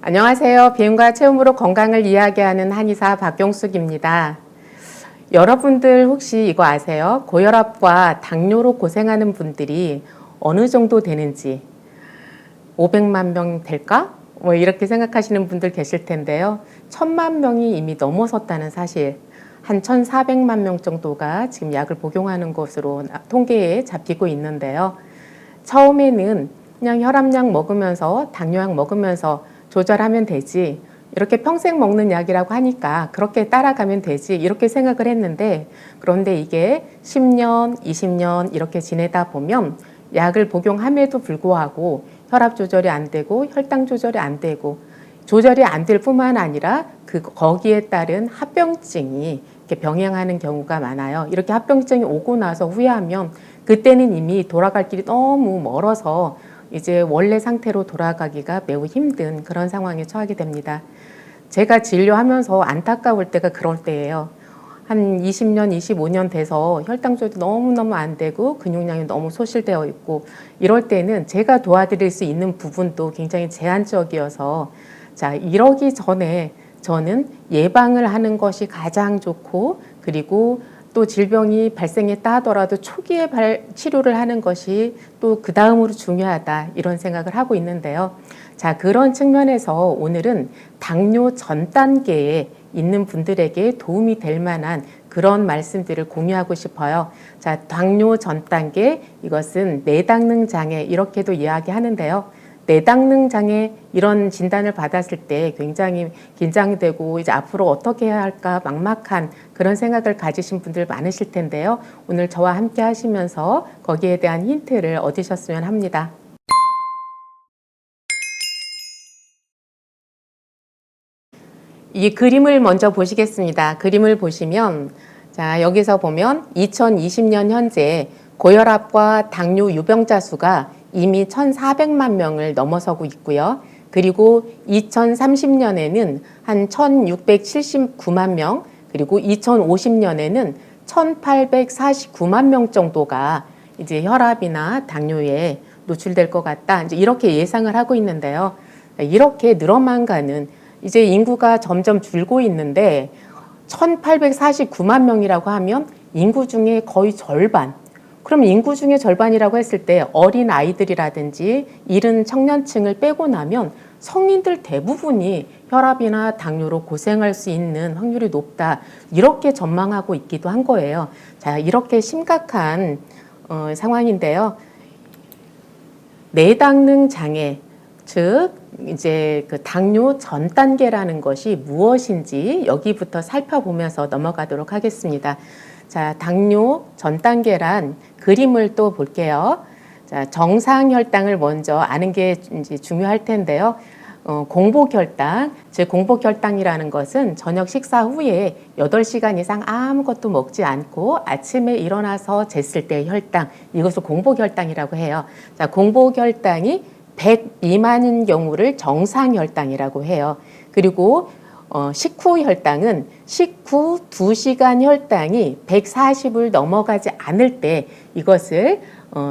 안녕하세요. 비움과 체험으로 건강을 이야기하는 한의사 박용숙입니다. 여러분들 혹시 이거 아세요? 고혈압과 당뇨로 고생하는 분들이 어느 정도 되는지 500만 명 될까? 뭐 이렇게 생각하시는 분들 계실 텐데요. 1000만 명이 이미 넘어섰다는 사실, 한 1400만 명 정도가 지금 약을 복용하는 것으로 통계에 잡히고 있는데요. 처음에는 그냥 혈압약 먹으면서 당뇨약 먹으면서 조절하면 되지, 이렇게 평생 먹는 약이라고 하니까 그렇게 따라가면 되지, 이렇게 생각을 했는데, 그런데 이게 10년, 20년 이렇게 지내다 보면 약을 복용함에도 불구하고 혈압 조절이 안 되고 혈당 조절이 안 되고, 조절이 안 될 뿐만 아니라 거기에 따른 합병증이 이렇게 병행하는 경우가 많아요. 이렇게 합병증이 오고 나서 후회하면 그때는 이미 돌아갈 길이 너무 멀어서 이제 원래 상태로 돌아가기가 매우 힘든 그런 상황에 처하게 됩니다. 제가 진료하면서 안타까울 때가 그럴 때예요. 한 20년, 25년 돼서 혈당 조절이 너무너무 안 되고 근육량이 너무 소실되어 있고, 이럴 때는 제가 도와드릴 수 있는 부분도 굉장히 제한적이어서, 자, 이러기 전에 저는 예방을 하는 것이 가장 좋고, 그리고 또 질병이 발생했다 하더라도 초기에 치료를 하는 것이 또 그 다음으로 중요하다, 이런 생각을 하고 있는데요. 자, 그런 측면에서 오늘은 당뇨 전 단계에 있는 분들에게 도움이 될 만한 그런 말씀들을 공유하고 싶어요. 자, 당뇨 전 단계, 이것은 내당능 장애 이렇게도 이야기하는데요. 내당능 장애, 이런 진단을 받았을 때 굉장히 긴장되고 이제 앞으로 어떻게 해야 할까 막막한 그런 생각을 가지신 분들 많으실 텐데요. 오늘 저와 함께 하시면서 거기에 대한 힌트를 얻으셨으면 합니다. 이 그림을 먼저 보시겠습니다. 그림을 보시면, 자, 여기서 보면 2020년 현재 고혈압과 당뇨 유병자 수가 이미 1,400만 명을 넘어서고 있고요. 그리고 2030년에는 한 1,679만 명, 그리고 2050년에는 1,849만 명 정도가 이제 혈압이나 당뇨에 노출될 것 같다, 이제 이렇게 예상을 하고 있는데요. 이렇게 늘어만 가는, 이제 인구가 점점 줄고 있는데 1,849만 명이라고 하면 인구 중에 거의 절반. 그럼 인구 중에 절반이라고 했을 때 어린 아이들이라든지 이른 청년층을 빼고 나면 성인들 대부분이 혈압이나 당뇨로 고생할 수 있는 확률이 높다, 이렇게 전망하고 있기도 한 거예요. 자, 이렇게 심각한 상황인데요. 내당능 장애, 즉 이제 그 당뇨 전 단계라는 것이 무엇인지 여기부터 살펴보면서 넘어가도록 하겠습니다. 자, 당뇨 전 단계란 그림을 또 볼게요. 자, 정상 혈당을 먼저 아는 게 이제 중요할 텐데요. 공복 혈당, 즉 공복 혈당이라는 것은 저녁 식사 후에 8시간 이상 아무것도 먹지 않고 아침에 일어나서 쟀을 때 혈당, 이것을 공복 혈당이라고 해요. 자, 공복 혈당이 100 미만인 경우를 정상 혈당이라고 해요. 그리고 식후 혈당은 식후 2시간 혈당이 140을 넘어가지 않을 때 이것을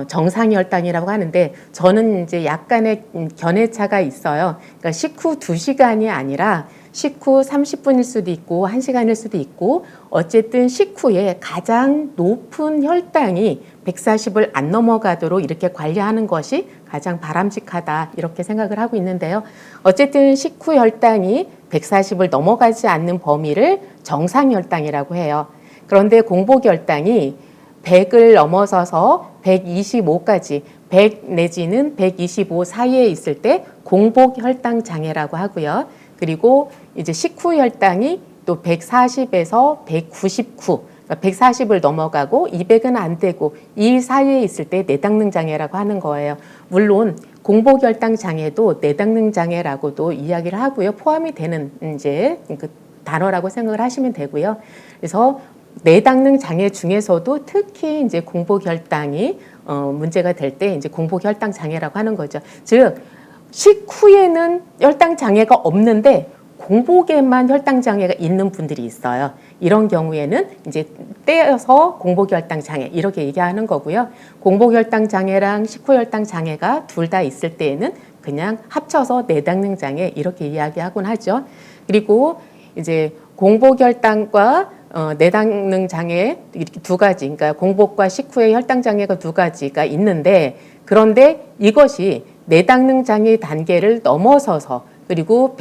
정상 혈당이라고 하는데, 저는 이제 약간의 견해차가 있어요. 그러니까 식후 2시간이 아니라 식후 30분일 수도 있고 1시간일 수도 있고, 어쨌든 식후에 가장 높은 혈당이 140을 안 넘어가도록 이렇게 관리하는 것이 가장 바람직하다, 이렇게 생각을 하고 있는데요. 어쨌든 식후 혈당이 140을 넘어가지 않는 범위를 정상 혈당이라고 해요. 그런데 공복 혈당이 100을 넘어서서 125까지, 100 내지는 125 사이에 있을 때 공복 혈당 장애라고 하고요. 그리고 이제 식후 혈당이 또 140에서 199, 그러니까 140을 넘어가고 200은 안 되고 이 사이에 있을 때 내당능 장애라고 하는 거예요. 물론 공복 혈당 장애도 내당능 장애라고도 이야기를 하고요. 포함이 되는 이제 그 단어라고 생각을 하시면 되고요. 그래서 내당능 장애 중에서도 특히 이제 공복 혈당이 문제가 될 때 이제 공복 혈당 장애라고 하는 거죠. 즉 식후에는 혈당 장애가 없는데 공복에만 혈당 장애가 있는 분들이 있어요. 이런 경우에는 이제 떼어서 공복 혈당 장애 이렇게 얘기하는 거고요. 공복 혈당 장애랑 식후 혈당 장애가 둘 다 있을 때에는 그냥 합쳐서 내당능 장애 이렇게 이야기하곤 하죠. 그리고 이제 공복혈당과 내당능 장애 이렇게 두 가지, 그러니까 공복과 식후의 혈당 장애가 두 가지가 있는데, 그런데 이것이 내당능 장애 단계를 넘어서서 그리고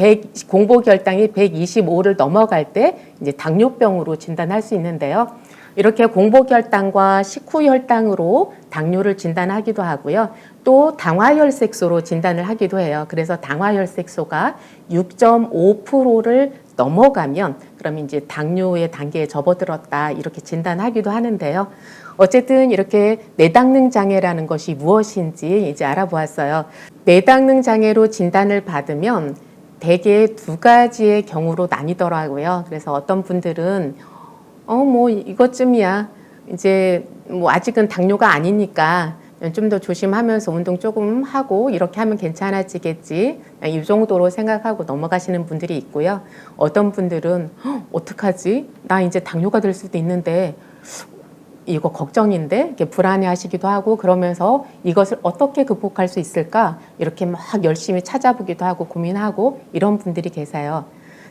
공복혈당이 125를 넘어갈 때 이제 당뇨병으로 진단할 수 있는데요. 이렇게 공복혈당과 식후혈당으로 당뇨를 진단하기도 하고요. 또 당화혈색소로 진단을 하기도 해요. 그래서 당화혈색소가 6.5%를 넘어가면 그러면 이제 당뇨의 단계에 접어들었다 이렇게 진단하기도 하는데요. 어쨌든 이렇게 내당능 장애라는 것이 무엇인지 이제 알아보았어요. 내당능 장애로 진단을 받으면 대개 두 가지의 경우로 나뉘더라고요. 그래서 어떤 분들은 뭐 이것쯤이야. 이제 뭐 아직은 당뇨가 아니니까 좀 더 조심하면서 운동 조금 하고 이렇게 하면 괜찮아지겠지. 이 정도로 생각하고 넘어가시는 분들이 있고요. 어떤 분들은 어떡하지? 나 이제 당뇨가 될 수도 있는데 이거 걱정인데 이렇게 불안해하시기도 하고 그러면서 이것을 어떻게 극복할 수 있을까? 이렇게 막 열심히 찾아보기도 하고 고민하고 이런 분들이 계세요.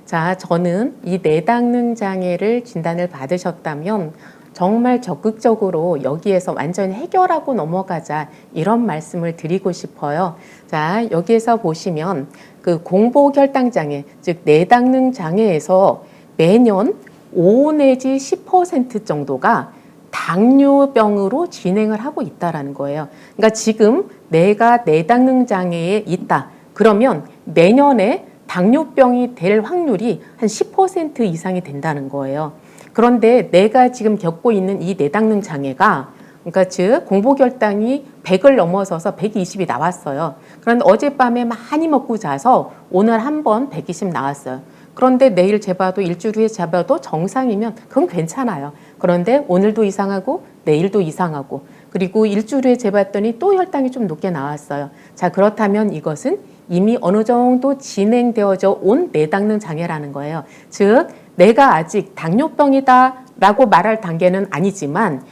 자, 저는 이 내당능 장애를 진단을 받으셨다면 정말 적극적으로 여기에서 완전히 해결하고 넘어가자 이런 말씀을 드리고 싶어요. 자, 여기에서 보시면 그 공복혈당 장애, 즉 내당능 장애에서 매년 5 내지 10% 정도가 당뇨병으로 진행을 하고 있다라는 거예요. 그러니까 지금 내가 내당능 장애에 있다. 그러면 내년에 당뇨병이 될 확률이 한 10% 이상이 된다는 거예요. 그런데 내가 지금 겪고 있는 이 내당능 장애가 그러니까 즉 공복혈당이 100을 넘어서서 120이 나왔어요. 그런데 어젯밤에 많이 먹고 자서 오늘 한번 120 나왔어요. 그런데 내일 재봐도 일주일 후에 재봐도 정상이면 그건 괜찮아요. 그런데 오늘도 이상하고 내일도 이상하고 그리고 일주일 후에 재봤더니 또 혈당이 좀 높게 나왔어요. 자, 그렇다면 이것은 이미 어느 정도 진행되어져 온 내당능 장애라는 거예요. 즉 내가 아직 당뇨병이다 라고 말할 단계는 아니지만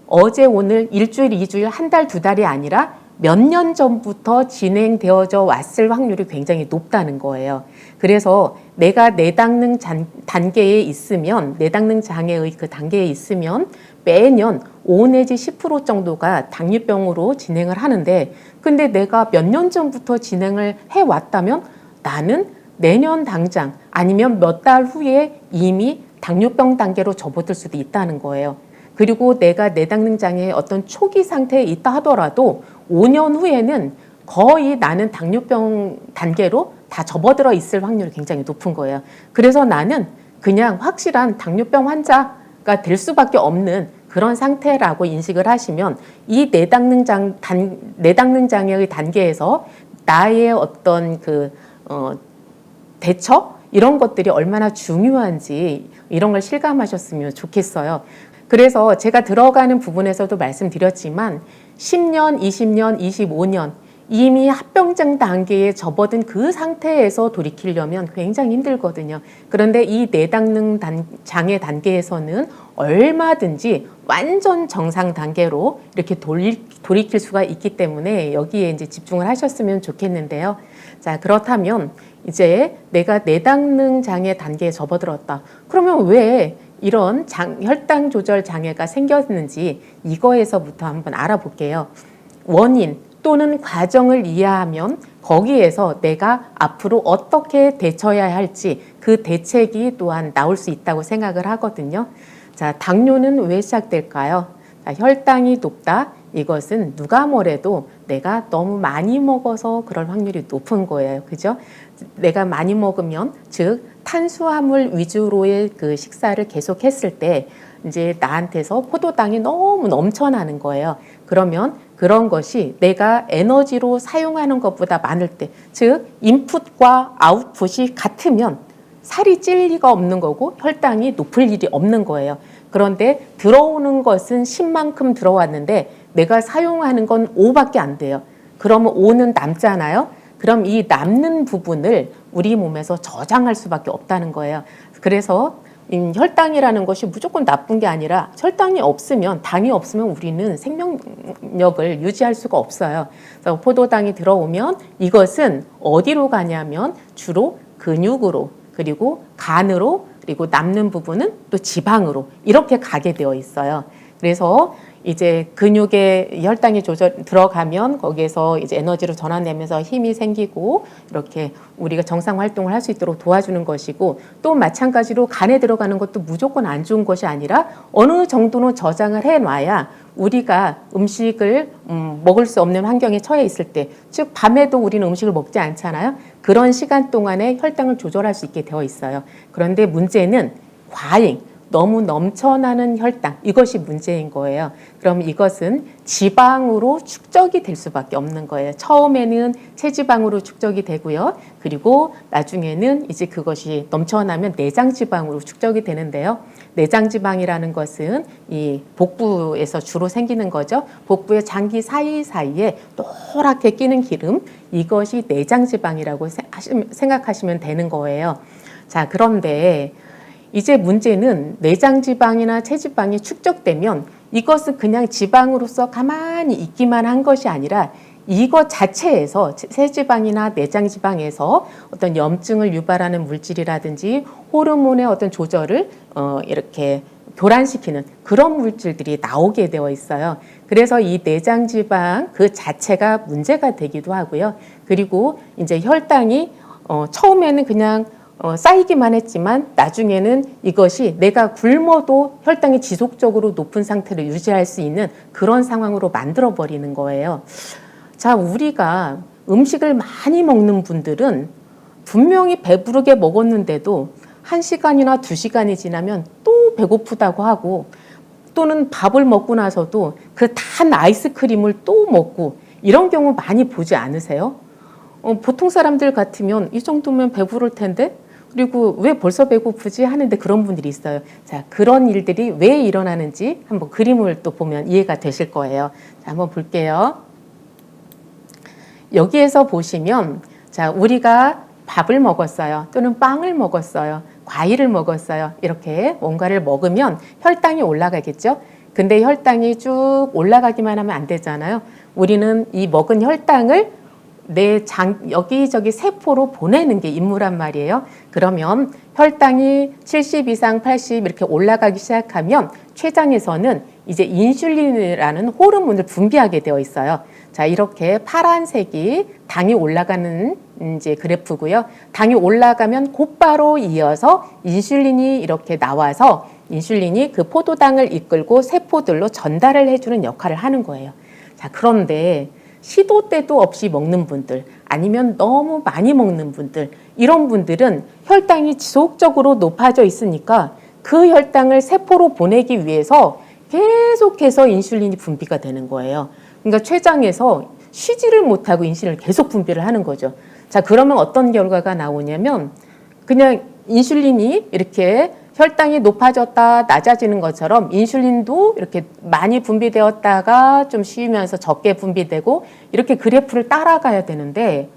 어제 오늘 일주일, 2주일, 한 달, 두 달이 아니라 몇 년 전부터 진행되어져 왔을 확률이 굉장히 높다는 거예요. 그래서 내가 내당능 단계에 있으면 내당능 장애의 그 단계에 있으면 매년 5 내지 10% 정도가 당뇨병으로 진행을 하는데 근데 내가 몇 년 전부터 진행을 해왔다면 나는 내년 당장 아니면 몇 달 후에 이미 당뇨병 단계로 접어들 수도 있다는 거예요. 그리고 내가 내당능 장애의 어떤 초기 상태에 있다 하더라도 5년 후에는 거의 나는 당뇨병 단계로 다 접어들어 있을 확률이 굉장히 높은 거예요. 그래서 나는 그냥 확실한 당뇨병 환자가 될 수밖에 없는 그런 상태라고 인식을 하시면 이 내당능 장애의 단계에서 나의 어떤 대처 이런 것들이 얼마나 중요한지 이런 걸 실감하셨으면 좋겠어요. 그래서 제가 들어가는 부분에서도 말씀드렸지만 10년, 20년, 25년 이미 합병증 단계에 접어든 그 상태에서 돌이키려면 굉장히 힘들거든요. 그런데 이 내당능 장애 단계에서는 얼마든지 완전 정상 단계로 이렇게 돌이킬 수가 있기 때문에 여기에 이제 집중을 하셨으면 좋겠는데요. 자, 그렇다면 이제 내가 내당능 장애 단계에 접어들었다. 그러면 왜 이런 혈당 조절 장애가 생겼는지 이거에서부터 한번 알아볼게요. 원인 또는 과정을 이해하면 거기에서 내가 앞으로 어떻게 대처해야 할지 그 대책이 또한 나올 수 있다고 생각을 하거든요. 자, 당뇨는 왜 시작될까요? 자, 혈당이 높다. 이것은 누가 뭐래도 내가 너무 많이 먹어서 그럴 확률이 높은 거예요. 그죠? 내가 많이 먹으면 즉 탄수화물 위주로의 그 식사를 계속했을 때 이제 나한테서 포도당이 너무 넘쳐나는 거예요. 그러면 그런 것이 내가 에너지로 사용하는 것보다 많을 때, 즉 인풋과 아웃풋이 같으면 살이 찔 리가 없는 거고 혈당이 높을 일이 없는 거예요. 그런데 들어오는 것은 10만큼 들어왔는데 내가 사용하는 건 5밖에 안 돼요. 그러면 5는 남잖아요. 그럼 이 남는 부분을 우리 몸에서 저장할 수밖에 없다는 거예요. 그래서 혈당이라는 것이 무조건 나쁜 게 아니라 혈당이 없으면, 당이 없으면 우리는 생명력을 유지할 수가 없어요. 그래서 포도당이 들어오면 이것은 어디로 가냐면 주로 근육으로, 그리고 간으로, 그리고 남는 부분은 또 지방으로 이렇게 가게 되어 있어요. 그래서 이제 근육에 혈당이 들어가면 거기에서 이제 에너지로 전환되면서 힘이 생기고 이렇게 우리가 정상 활동을 할 수 있도록 도와주는 것이고, 또 마찬가지로 간에 들어가는 것도 무조건 안 좋은 것이 아니라 어느 정도는 저장을 해놔야 우리가 음식을 먹을 수 없는 환경에 처해 있을 때, 즉 밤에도 우리는 음식을 먹지 않잖아요. 그런 시간 동안에 혈당을 조절할 수 있게 되어 있어요. 그런데 문제는 과잉, 너무 넘쳐나는 혈당, 이것이 문제인 거예요. 그럼 이것은 지방으로 축적이 될 수밖에 없는 거예요. 처음에는 체지방으로 축적이 되고요. 그리고 나중에는 이제 그것이 넘쳐나면 내장지방으로 축적이 되는데요. 내장지방이라는 것은 이 복부에서 주로 생기는 거죠. 복부의 장기 사이사이에 노랗게 끼는 기름, 이것이 내장지방이라고 생각하시면 되는 거예요. 자, 그런데 이제 문제는 내장지방이나 체지방이 축적되면 이것은 그냥 지방으로서 가만히 있기만 한 것이 아니라 이것 자체에서, 체지방이나 내장지방에서 어떤 염증을 유발하는 물질이라든지 호르몬의 어떤 조절을 이렇게 교란시키는 그런 물질들이 나오게 되어 있어요. 그래서 이 내장지방 그 자체가 문제가 되기도 하고요. 그리고 이제 혈당이 처음에는 그냥 쌓이기만 했지만 나중에는 이것이 내가 굶어도 혈당이 지속적으로 높은 상태를 유지할 수 있는 그런 상황으로 만들어 버리는 거예요. 자, 우리가 음식을 많이 먹는 분들은 분명히 배부르게 먹었는데도 1시간이나 2시간이 지나면 또 배고프다고 하고, 또는 밥을 먹고 나서도 그 단 아이스크림을 또 먹고, 이런 경우 많이 보지 않으세요? 보통 사람들 같으면 이 정도면 배부를 텐데, 그리고 왜 벌써 배고프지 하는데 그런 분들이 있어요. 자, 그런 일들이 왜 일어나는지 한번 그림을 또 보면 이해가 되실 거예요. 자, 한번 볼게요. 여기에서 보시면, 자, 우리가 밥을 먹었어요. 또는 빵을 먹었어요. 과일을 먹었어요. 이렇게 뭔가를 먹으면 혈당이 올라가겠죠? 근데 혈당이 쭉 올라가기만 하면 안 되잖아요. 우리는 이 먹은 혈당을 내 여기저기 세포로 보내는 게 임무란 말이에요. 그러면 혈당이 70 이상 80 이렇게 올라가기 시작하면 췌장에서는 이제 인슐린이라는 호르몬을 분비하게 되어 있어요. 자, 이렇게 파란색이 당이 올라가는 이제 그래프고요. 당이 올라가면 곧바로 이어서 인슐린이 이렇게 나와서 인슐린이 그 포도당을 이끌고 세포들로 전달을 해주는 역할을 하는 거예요. 자, 그런데 시도 때도 없이 먹는 분들, 아니면 너무 많이 먹는 분들, 이런 분들은 혈당이 지속적으로 높아져 있으니까 그 혈당을 세포로 보내기 위해서 계속해서 인슐린이 분비가 되는 거예요. 그러니까 췌장에서 쉬지를 못하고 인슐린을 계속 분비를 하는 거죠. 자, 그러면 어떤 결과가 나오냐면 그냥 인슐린이 이렇게 혈당이 높아졌다 낮아지는 것처럼 인슐린도 이렇게 많이 분비되었다가 좀 쉬면서 적게 분비되고 이렇게 그래프를 따라가야 되는데,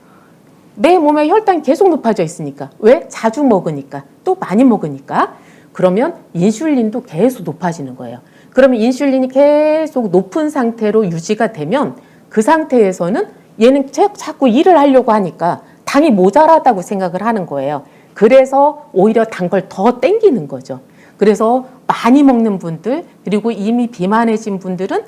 내 몸에 혈당이 계속 높아져 있으니까, 왜? 자주 먹으니까, 또 많이 먹으니까, 그러면 인슐린도 계속 높아지는 거예요. 그러면 인슐린이 계속 높은 상태로 유지가 되면 그 상태에서는 얘는 자꾸 일을 하려고 하니까 당이 모자라다고 생각을 하는 거예요. 그래서 오히려 단 걸 더 땡기는 거죠. 그래서 많이 먹는 분들, 그리고 이미 비만해진 분들은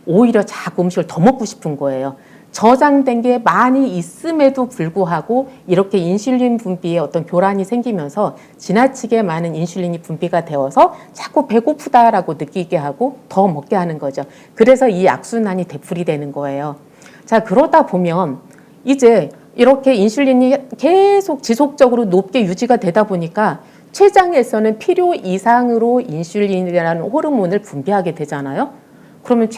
오히려 자꾸 음식을 더 먹고 싶은 거예요. 저장된 게 많이 있음에도 불구하고 이렇게 인슐린 분비에 어떤 교란이 생기면서 지나치게 많은 인슐린이 분비가 되어서 자꾸 배고프다라고 느끼게 하고 더 먹게 하는 거죠. 그래서 이 악순환이 되풀이되는 거예요. 자, 그러다 보면 이제 이렇게 인슐린이 계속 지속적으로 높게 유지가 되다 보니까 췌장에서는 필요 이상으로 인슐린이라는 호르몬을 분비하게 되잖아요. 그러면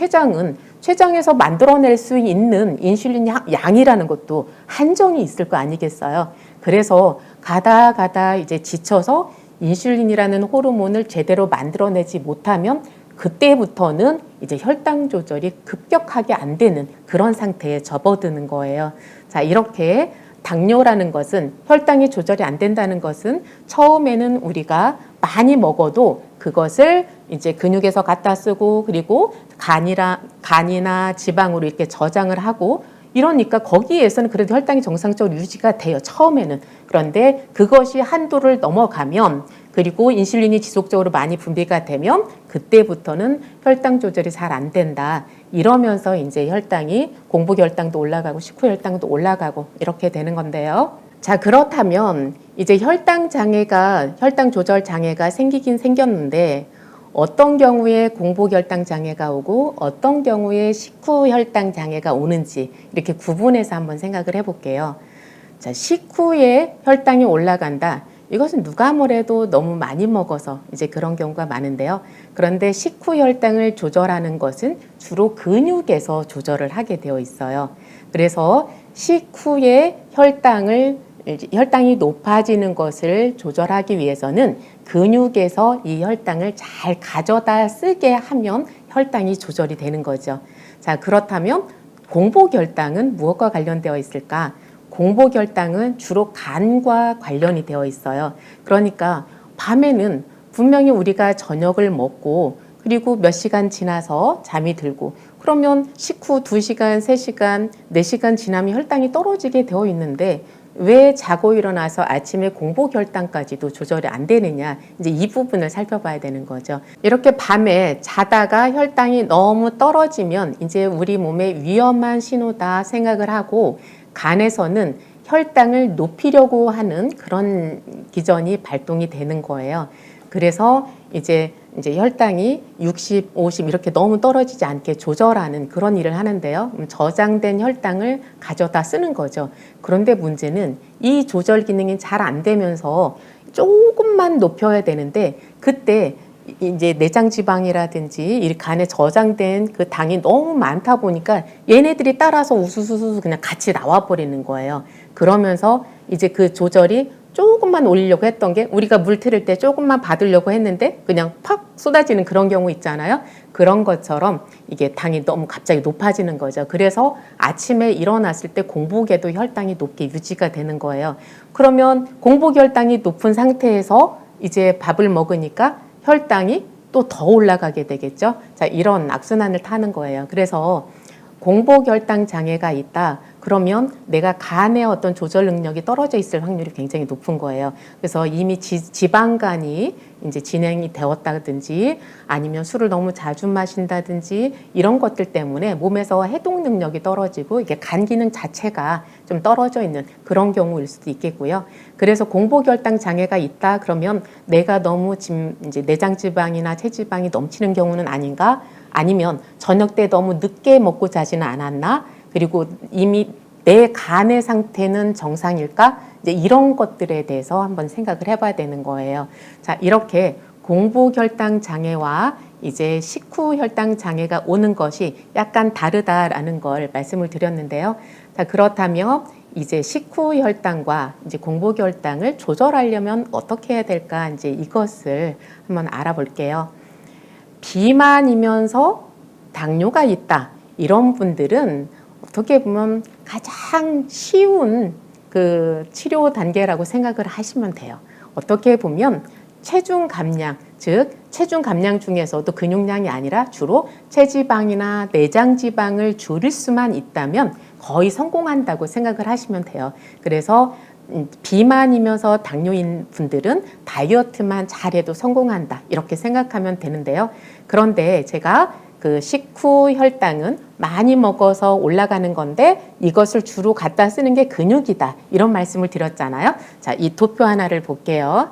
췌장에서 만들어낼 수 있는 인슐린 양이라는 것도 한정이 있을 거 아니겠어요. 그래서 가다 이제 지쳐서 인슐린이라는 호르몬을 제대로 만들어내지 못하면 그때부터는 이제 혈당 조절이 급격하게 안 되는 그런 상태에 접어드는 거예요. 자, 이렇게 당뇨라는 것은, 혈당이 조절이 안 된다는 것은 처음에는 우리가 많이 먹어도 그것을 이제 근육에서 갖다 쓰고 그리고 간이나 지방으로 이렇게 저장을 하고 이러니까 거기에서는 그래도 혈당이 정상적으로 유지가 돼요. 처음에는. 그런데 그것이 한도를 넘어가면 그리고 인슐린이 지속적으로 많이 분비가 되면 그때부터는 혈당 조절이 잘 안 된다. 이러면서 이제 혈당이 공복 혈당도 올라가고 식후 혈당도 올라가고 이렇게 되는 건데요. 자, 그렇다면 이제 혈당 조절 장애가 생기긴 생겼는데 어떤 경우에 공복 혈당 장애가 오고 어떤 경우에 식후 혈당 장애가 오는지 이렇게 구분해서 한번 생각을 해볼게요. 자, 식후에 혈당이 올라간다. 이것은 누가 뭐래도 너무 많이 먹어서 이제 그런 경우가 많은데요. 그런데 식후 혈당을 조절하는 것은 주로 근육에서 조절을 하게 되어 있어요. 그래서 식후에 혈당이 높아지는 것을 조절하기 위해서는 근육에서 이 혈당을 잘 가져다 쓰게 하면 혈당이 조절이 되는 거죠. 자, 그렇다면 공복 혈당은 무엇과 관련되어 있을까? 공복 혈당은 주로 간과 관련이 되어 있어요. 그러니까 밤에는 분명히 우리가 저녁을 먹고 그리고 몇 시간 지나서 잠이 들고 그러면 식후 2시간, 3시간, 4시간 지나면 혈당이 떨어지게 되어 있는데 왜 자고 일어나서 아침에 공복 혈당까지도 조절이 안 되느냐, 이제 이 부분을 살펴봐야 되는 거죠. 이렇게 밤에 자다가 혈당이 너무 떨어지면 이제 우리 몸에 위험한 신호다 생각을 하고 간에서는 혈당을 높이려고 하는 그런 기전이 발동이 되는 거예요. 그래서 이제 혈당이 60, 50 이렇게 너무 떨어지지 않게 조절하는 그런 일을 하는데요. 저장된 혈당을 가져다 쓰는 거죠. 그런데 문제는 이 조절 기능이 잘 안 되면서 조금만 높여야 되는데 그때 이제 내장 지방이라든지 이 간에 저장된 그 당이 너무 많다 보니까 얘네들이 따라서 우수수수 그냥 같이 나와 버리는 거예요. 그러면서 이제 그 조절이 조금만 올리려고 했던 게 우리가 물 틀을 때 조금만 받으려고 했는데 그냥 팍 쏟아지는 그런 경우 있잖아요. 그런 것처럼 이게 당이 너무 갑자기 높아지는 거죠. 그래서 아침에 일어났을 때 공복에도 혈당이 높게 유지가 되는 거예요. 그러면 공복 혈당이 높은 상태에서 이제 밥을 먹으니까 혈당이 또 더 올라가게 되겠죠. 자, 이런 악순환을 타는 거예요. 그래서 공복 혈당 장애가 있다. 그러면 내가 간의 어떤 조절 능력이 떨어져 있을 확률이 굉장히 높은 거예요. 그래서 이미 지방간이 이제 진행이 되었다든지 아니면 술을 너무 자주 마신다든지 이런 것들 때문에 몸에서 해독 능력이 떨어지고 이게 간 기능 자체가 좀 떨어져 있는 그런 경우일 수도 있겠고요. 그래서 공복 혈당 장애가 있다 그러면 내가 너무 이제 내장 지방이나 체지방이 넘치는 경우는 아닌가? 아니면 저녁 때 너무 늦게 먹고 자지는 않았나? 그리고 이미 내 간의 상태는 정상일까? 이제 이런 것들에 대해서 한번 생각을 해봐야 되는 거예요. 자, 이렇게 공복 혈당 장애와 이제 식후 혈당 장애가 오는 것이 약간 다르다라는 걸 말씀을 드렸는데요. 자, 그렇다면 이제 식후 혈당과 이제 공복 혈당을 조절하려면 어떻게 해야 될까? 이제 이것을 한번 알아볼게요. 비만이면서 당뇨가 있다. 이런 분들은 어떻게 보면 가장 쉬운 그 치료 단계라고 생각을 하시면 돼요. 어떻게 보면 체중 감량, 즉 체중 감량 중에서도 근육량이 아니라 주로 체지방이나 내장 지방을 줄일 수만 있다면 거의 성공한다고 생각을 하시면 돼요. 그래서 비만이면서 당뇨인 분들은 다이어트만 잘해도 성공한다 이렇게 생각하면 되는데요. 그런데 제가 그 식후 혈당은 많이 먹어서 올라가는 건데 이것을 주로 갖다 쓰는 게 근육이다 이런 말씀을 드렸잖아요. 자, 이 도표 하나를 볼게요.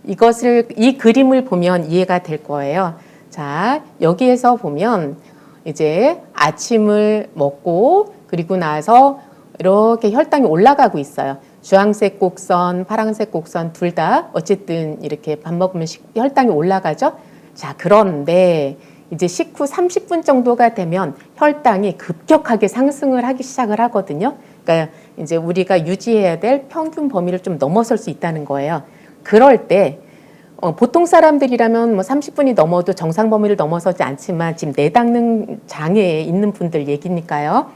이 그림을 보면 이해가 될 거예요. 자, 여기에서 보면 이제 아침을 먹고 그리고 나서 이렇게 혈당이 올라가고 있어요. 주황색 곡선, 파란색 곡선 둘 다 어쨌든 이렇게 밥 먹으면 혈당이 올라가죠. 자, 그런데 이제 식후 30분 정도가 되면 혈당이 급격하게 상승을 하기 시작을 하거든요. 그러니까 이제 우리가 유지해야 될 평균 범위를 좀 넘어설 수 있다는 거예요. 그럴 때 보통 사람들이라면 뭐 30분이 넘어도 정상 범위를 넘어서지 않지만 지금 내당능 장애에 있는 분들 얘기니까요.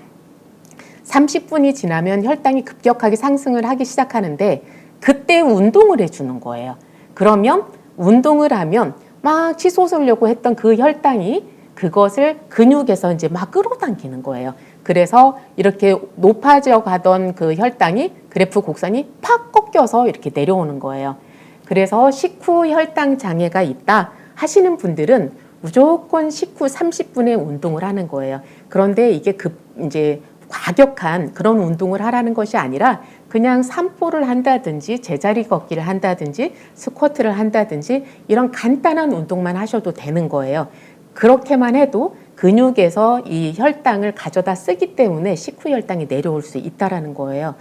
30분이 지나면 혈당이 급격하게 상승을 하기 시작하는데 그때 운동을 해주는 거예요. 그러면 운동을 하면 막 치솟으려고 했던 그 혈당이 그것을 근육에서 이제 막 끌어당기는 거예요. 그래서 이렇게 높아져 가던 그 혈당이 그래프 곡선이 팍 꺾여서 이렇게 내려오는 거예요. 그래서 식후 혈당 장애가 있다 하시는 분들은 무조건 식후 30분의 운동을 하는 거예요. 그런데 이게 이제 과격한 그런 운동을 하라는 것이 아니라 그냥 산보를 한다든지 제자리 걷기를 한다든지 스쿼트를 한다든지 이런 간단한 운동만 하셔도 되는 거예요. 그렇게만 해도 근육에서 이 혈당을 가져다 쓰기 때문에 식후 혈당이 내려올 수 있다라는 거예요.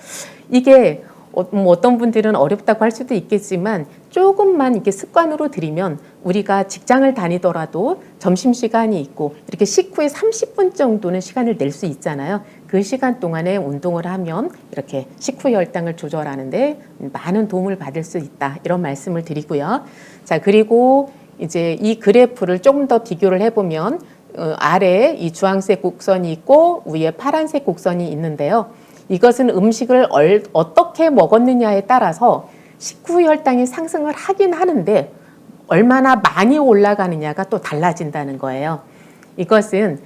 이게 어떤 분들은 어렵다고 할 수도 있겠지만 조금만 이렇게 습관으로 들이면 우리가 직장을 다니더라도 점심시간이 있고 이렇게 식후에 30분 정도는 시간을 낼 수 있잖아요. 그 시간 동안에 운동을 하면 이렇게 식후 혈당을 조절하는데 많은 도움을 받을 수 있다. 이런 말씀을 드리고요. 자, 그리고 이제 이 그래프를 조금 더 비교를 해보면 아래에 이 주황색 곡선이 있고 위에 파란색 곡선이 있는데요. 이것은 음식을 어떻게 먹었느냐에 따라서 식후 혈당이 상승을 하긴 하는데 얼마나 많이 올라가느냐가 또 달라진다는 거예요. 이것은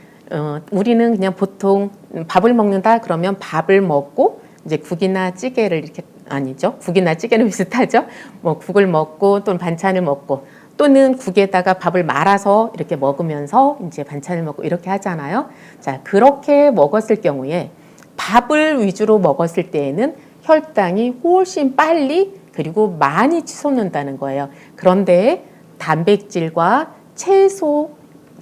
우리는 그냥 보통 밥을 먹는다 그러면 밥을 먹고 이제 국이나 찌개를 이렇게 아니죠. 국이나 찌개는 비슷하죠. 뭐 국을 먹고 또는 반찬을 먹고 또는 국에다가 밥을 말아서 이렇게 먹으면서 이제 반찬을 먹고 이렇게 하잖아요. 자, 그렇게 먹었을 경우에 밥을 위주로 먹었을 때에는 혈당이 훨씬 빨리 그리고 많이 치솟는다는 거예요. 그런데 단백질과 채소,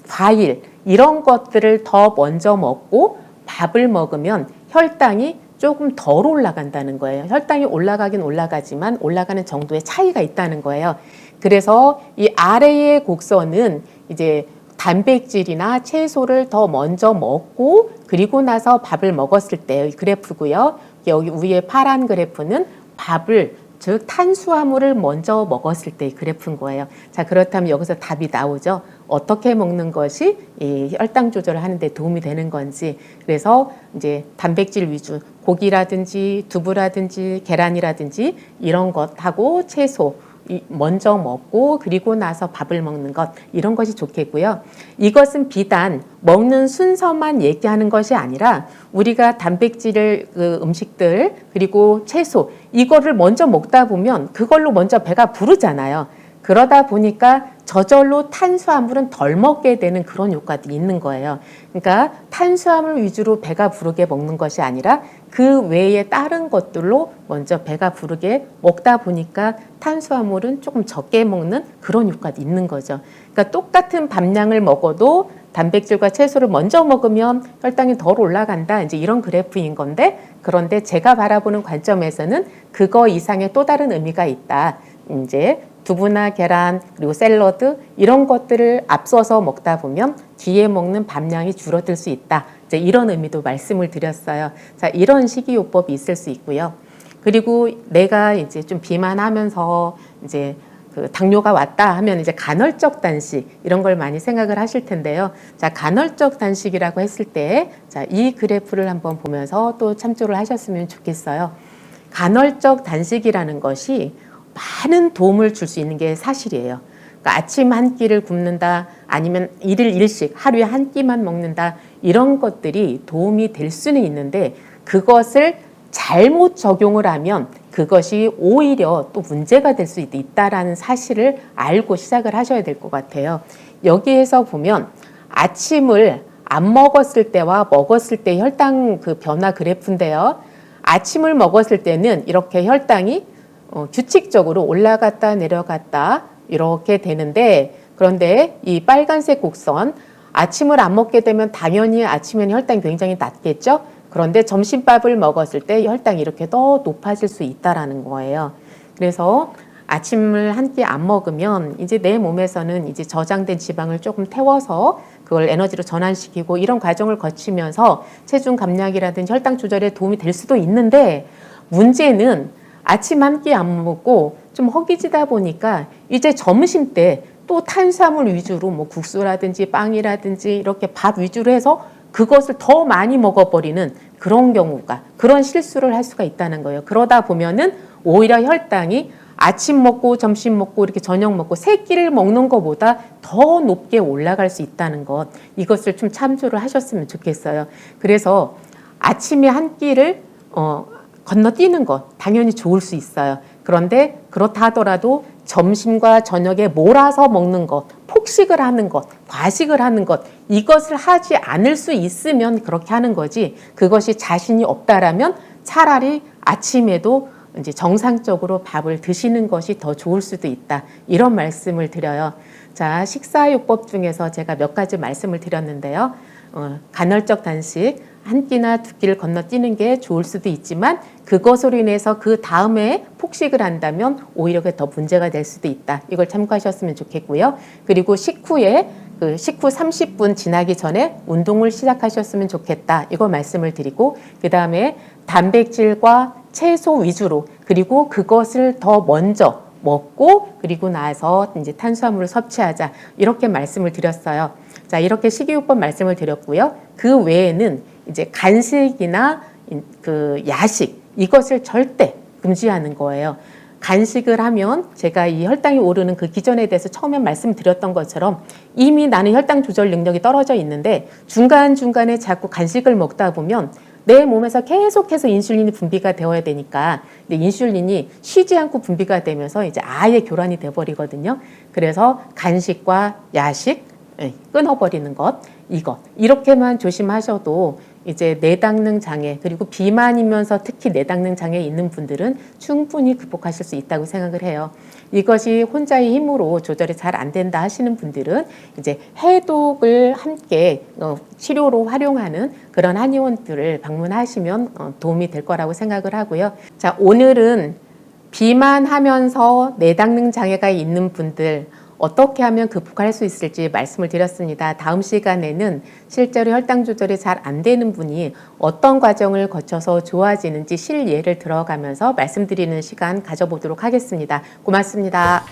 과일 이런 것들을 더 먼저 먹고 밥을 먹으면 혈당이 조금 덜 올라간다는 거예요. 혈당이 올라가긴 올라가지만 올라가는 정도의 차이가 있다는 거예요. 그래서 이 아래의 곡선은 이제 단백질이나 채소를 더 먼저 먹고 그리고 나서 밥을 먹었을 때의 그래프고요. 여기 위에 파란 그래프는 밥을 즉 탄수화물을 먼저 먹었을 때의 그래프인 거예요. 자, 그렇다면 여기서 답이 나오죠. 어떻게 먹는 것이 이 혈당 조절을 하는 데 도움이 되는 건지. 그래서 이제 단백질 위주 고기라든지 두부라든지 계란이라든지 이런 것하고 채소 먼저 먹고 그리고 나서 밥을 먹는 것 이런 것이 좋겠고요. 이것은 비단 먹는 순서만 얘기하는 것이 아니라 우리가 단백질을 음식들 그리고 채소 이거를 먼저 먹다 보면 그걸로 먼저 배가 부르잖아요. 그러다 보니까 저절로 탄수화물은 덜 먹게 되는 그런 효과도 있는 거예요. 그러니까 탄수화물 위주로 배가 부르게 먹는 것이 아니라 그 외에 다른 것들로 먼저 배가 부르게 먹다 보니까 탄수화물은 조금 적게 먹는 그런 효과도 있는 거죠. 그러니까 똑같은 밥량을 먹어도 단백질과 채소를 먼저 먹으면 혈당이 덜 올라간다. 이제 이런 그래프인 건데 그런데 제가 바라보는 관점에서는 그거 이상의 또 다른 의미가 있다. 이제 두부나 계란 그리고 샐러드 이런 것들을 앞서서 먹다 보면 뒤에 먹는 밥량이 줄어들 수 있다. 이제 이런 의미도 말씀을 드렸어요. 자, 이런 식이요법이 있을 수 있고요. 그리고 내가 이제 좀 비만하면서 이제 그 당뇨가 왔다 하면 이제 간헐적 단식 이런 걸 많이 생각을 하실 텐데요. 자, 간헐적 단식이라고 했을 때 자, 이 그래프를 한번 보면서 또 참조를 하셨으면 좋겠어요. 간헐적 단식이라는 것이 많은 도움을 줄 수 있는 게 사실이에요. 그러니까 아침 한 끼를 굶는다 아니면 일일 일식 하루에 한 끼만 먹는다 이런 것들이 도움이 될 수는 있는데 그것을 잘못 적용을 하면 그것이 오히려 또 문제가 될 수 있다라는 사실을 알고 시작을 하셔야 될 것 같아요. 여기에서 보면 아침을 안 먹었을 때와 먹었을 때 혈당 그 변화 그래프인데요. 아침을 먹었을 때는 이렇게 혈당이 규칙적으로 올라갔다 내려갔다 이렇게 되는데 그런데 이 빨간색 곡선 아침을 안 먹게 되면 당연히 아침에는 혈당이 굉장히 낮겠죠. 그런데 점심밥을 먹었을 때 혈당이 이렇게 더 높아질 수 있다라는 거예요. 그래서 아침을 한 끼 안 먹으면 이제 내 몸에서는 이제 저장된 지방을 조금 태워서 그걸 에너지로 전환시키고 이런 과정을 거치면서 체중 감량이라든지 혈당 조절에 도움이 될 수도 있는데 문제는 아침 한 끼 안 먹고 좀 허기지다 보니까 이제 점심 때 또 탄수화물 위주로 뭐 국수라든지 빵이라든지 이렇게 밥 위주로 해서 그것을 더 많이 먹어버리는 그런 경우가 그런 실수를 할 수가 있다는 거예요. 그러다 보면은 오히려 혈당이 아침 먹고 점심 먹고 이렇게 저녁 먹고 세 끼를 먹는 것보다 더 높게 올라갈 수 있다는 것, 이것을 좀 참조를 하셨으면 좋겠어요. 그래서 아침에 한 끼를 건너뛰는 것 당연히 좋을 수 있어요. 그런데 그렇다 하더라도 점심과 저녁에 몰아서 먹는 것, 폭식을 하는 것, 과식을 하는 것, 이것을 하지 않을 수 있으면 그렇게 하는 거지, 그것이 자신이 없다라면 차라리 아침에도 이제 정상적으로 밥을 드시는 것이 더 좋을 수도 있다. 이런 말씀을 드려요. 자, 식사요법 중에서 제가 몇 가지 말씀을 드렸는데요. 간헐적 단식, 한 끼나 두 끼를 건너뛰는 게 좋을 수도 있지만 그것으로 인해서 그 다음에 폭식을 한다면 오히려 더 문제가 될 수도 있다. 이걸 참고하셨으면 좋겠고요. 그리고 식후에 식후 30분 지나기 전에 운동을 시작하셨으면 좋겠다. 이거 말씀을 드리고, 그 다음에 단백질과 채소 위주로, 그리고 그것을 더 먼저 먹고 그리고 나서 이제 탄수화물을 섭취하자, 이렇게 말씀을 드렸어요. 자, 이렇게 식이요법 말씀을 드렸고요. 그 외에는 이제 간식이나 그 야식, 이것을 절대 금지하는 거예요. 간식을 하면 제가 이 혈당이 오르는 그 기전에 대해서 처음에 말씀드렸던 것처럼 이미 나는 혈당 조절 능력이 떨어져 있는데 중간중간에 자꾸 간식을 먹다 보면 내 몸에서 계속해서 인슐린이 분비가 되어야 되니까 인슐린이 쉬지 않고 분비가 되면서 이제 아예 교란이 돼버리거든요. 그래서 간식과 야식 끊어버리는 것, 이렇게만 조심하셔도 이제 내당능 장애, 그리고 비만이면서 특히 내당능 장애 있는 분들은 충분히 극복하실 수 있다고 생각을 해요. 이것이 혼자의 힘으로 조절이 잘 안 된다 하시는 분들은 이제 해독을 함께 치료로 활용하는 그런 한의원들을 방문하시면 도움이 될 거라고 생각을 하고요. 자, 오늘은 비만하면서 내당능 장애가 있는 분들 어떻게 하면 극복할 수 있을지 말씀을 드렸습니다. 다음 시간에는 실제로 혈당 조절이 잘 안 되는 분이 어떤 과정을 거쳐서 좋아지는지 실예를 들어가면서 말씀드리는 시간 가져보도록 하겠습니다. 고맙습니다.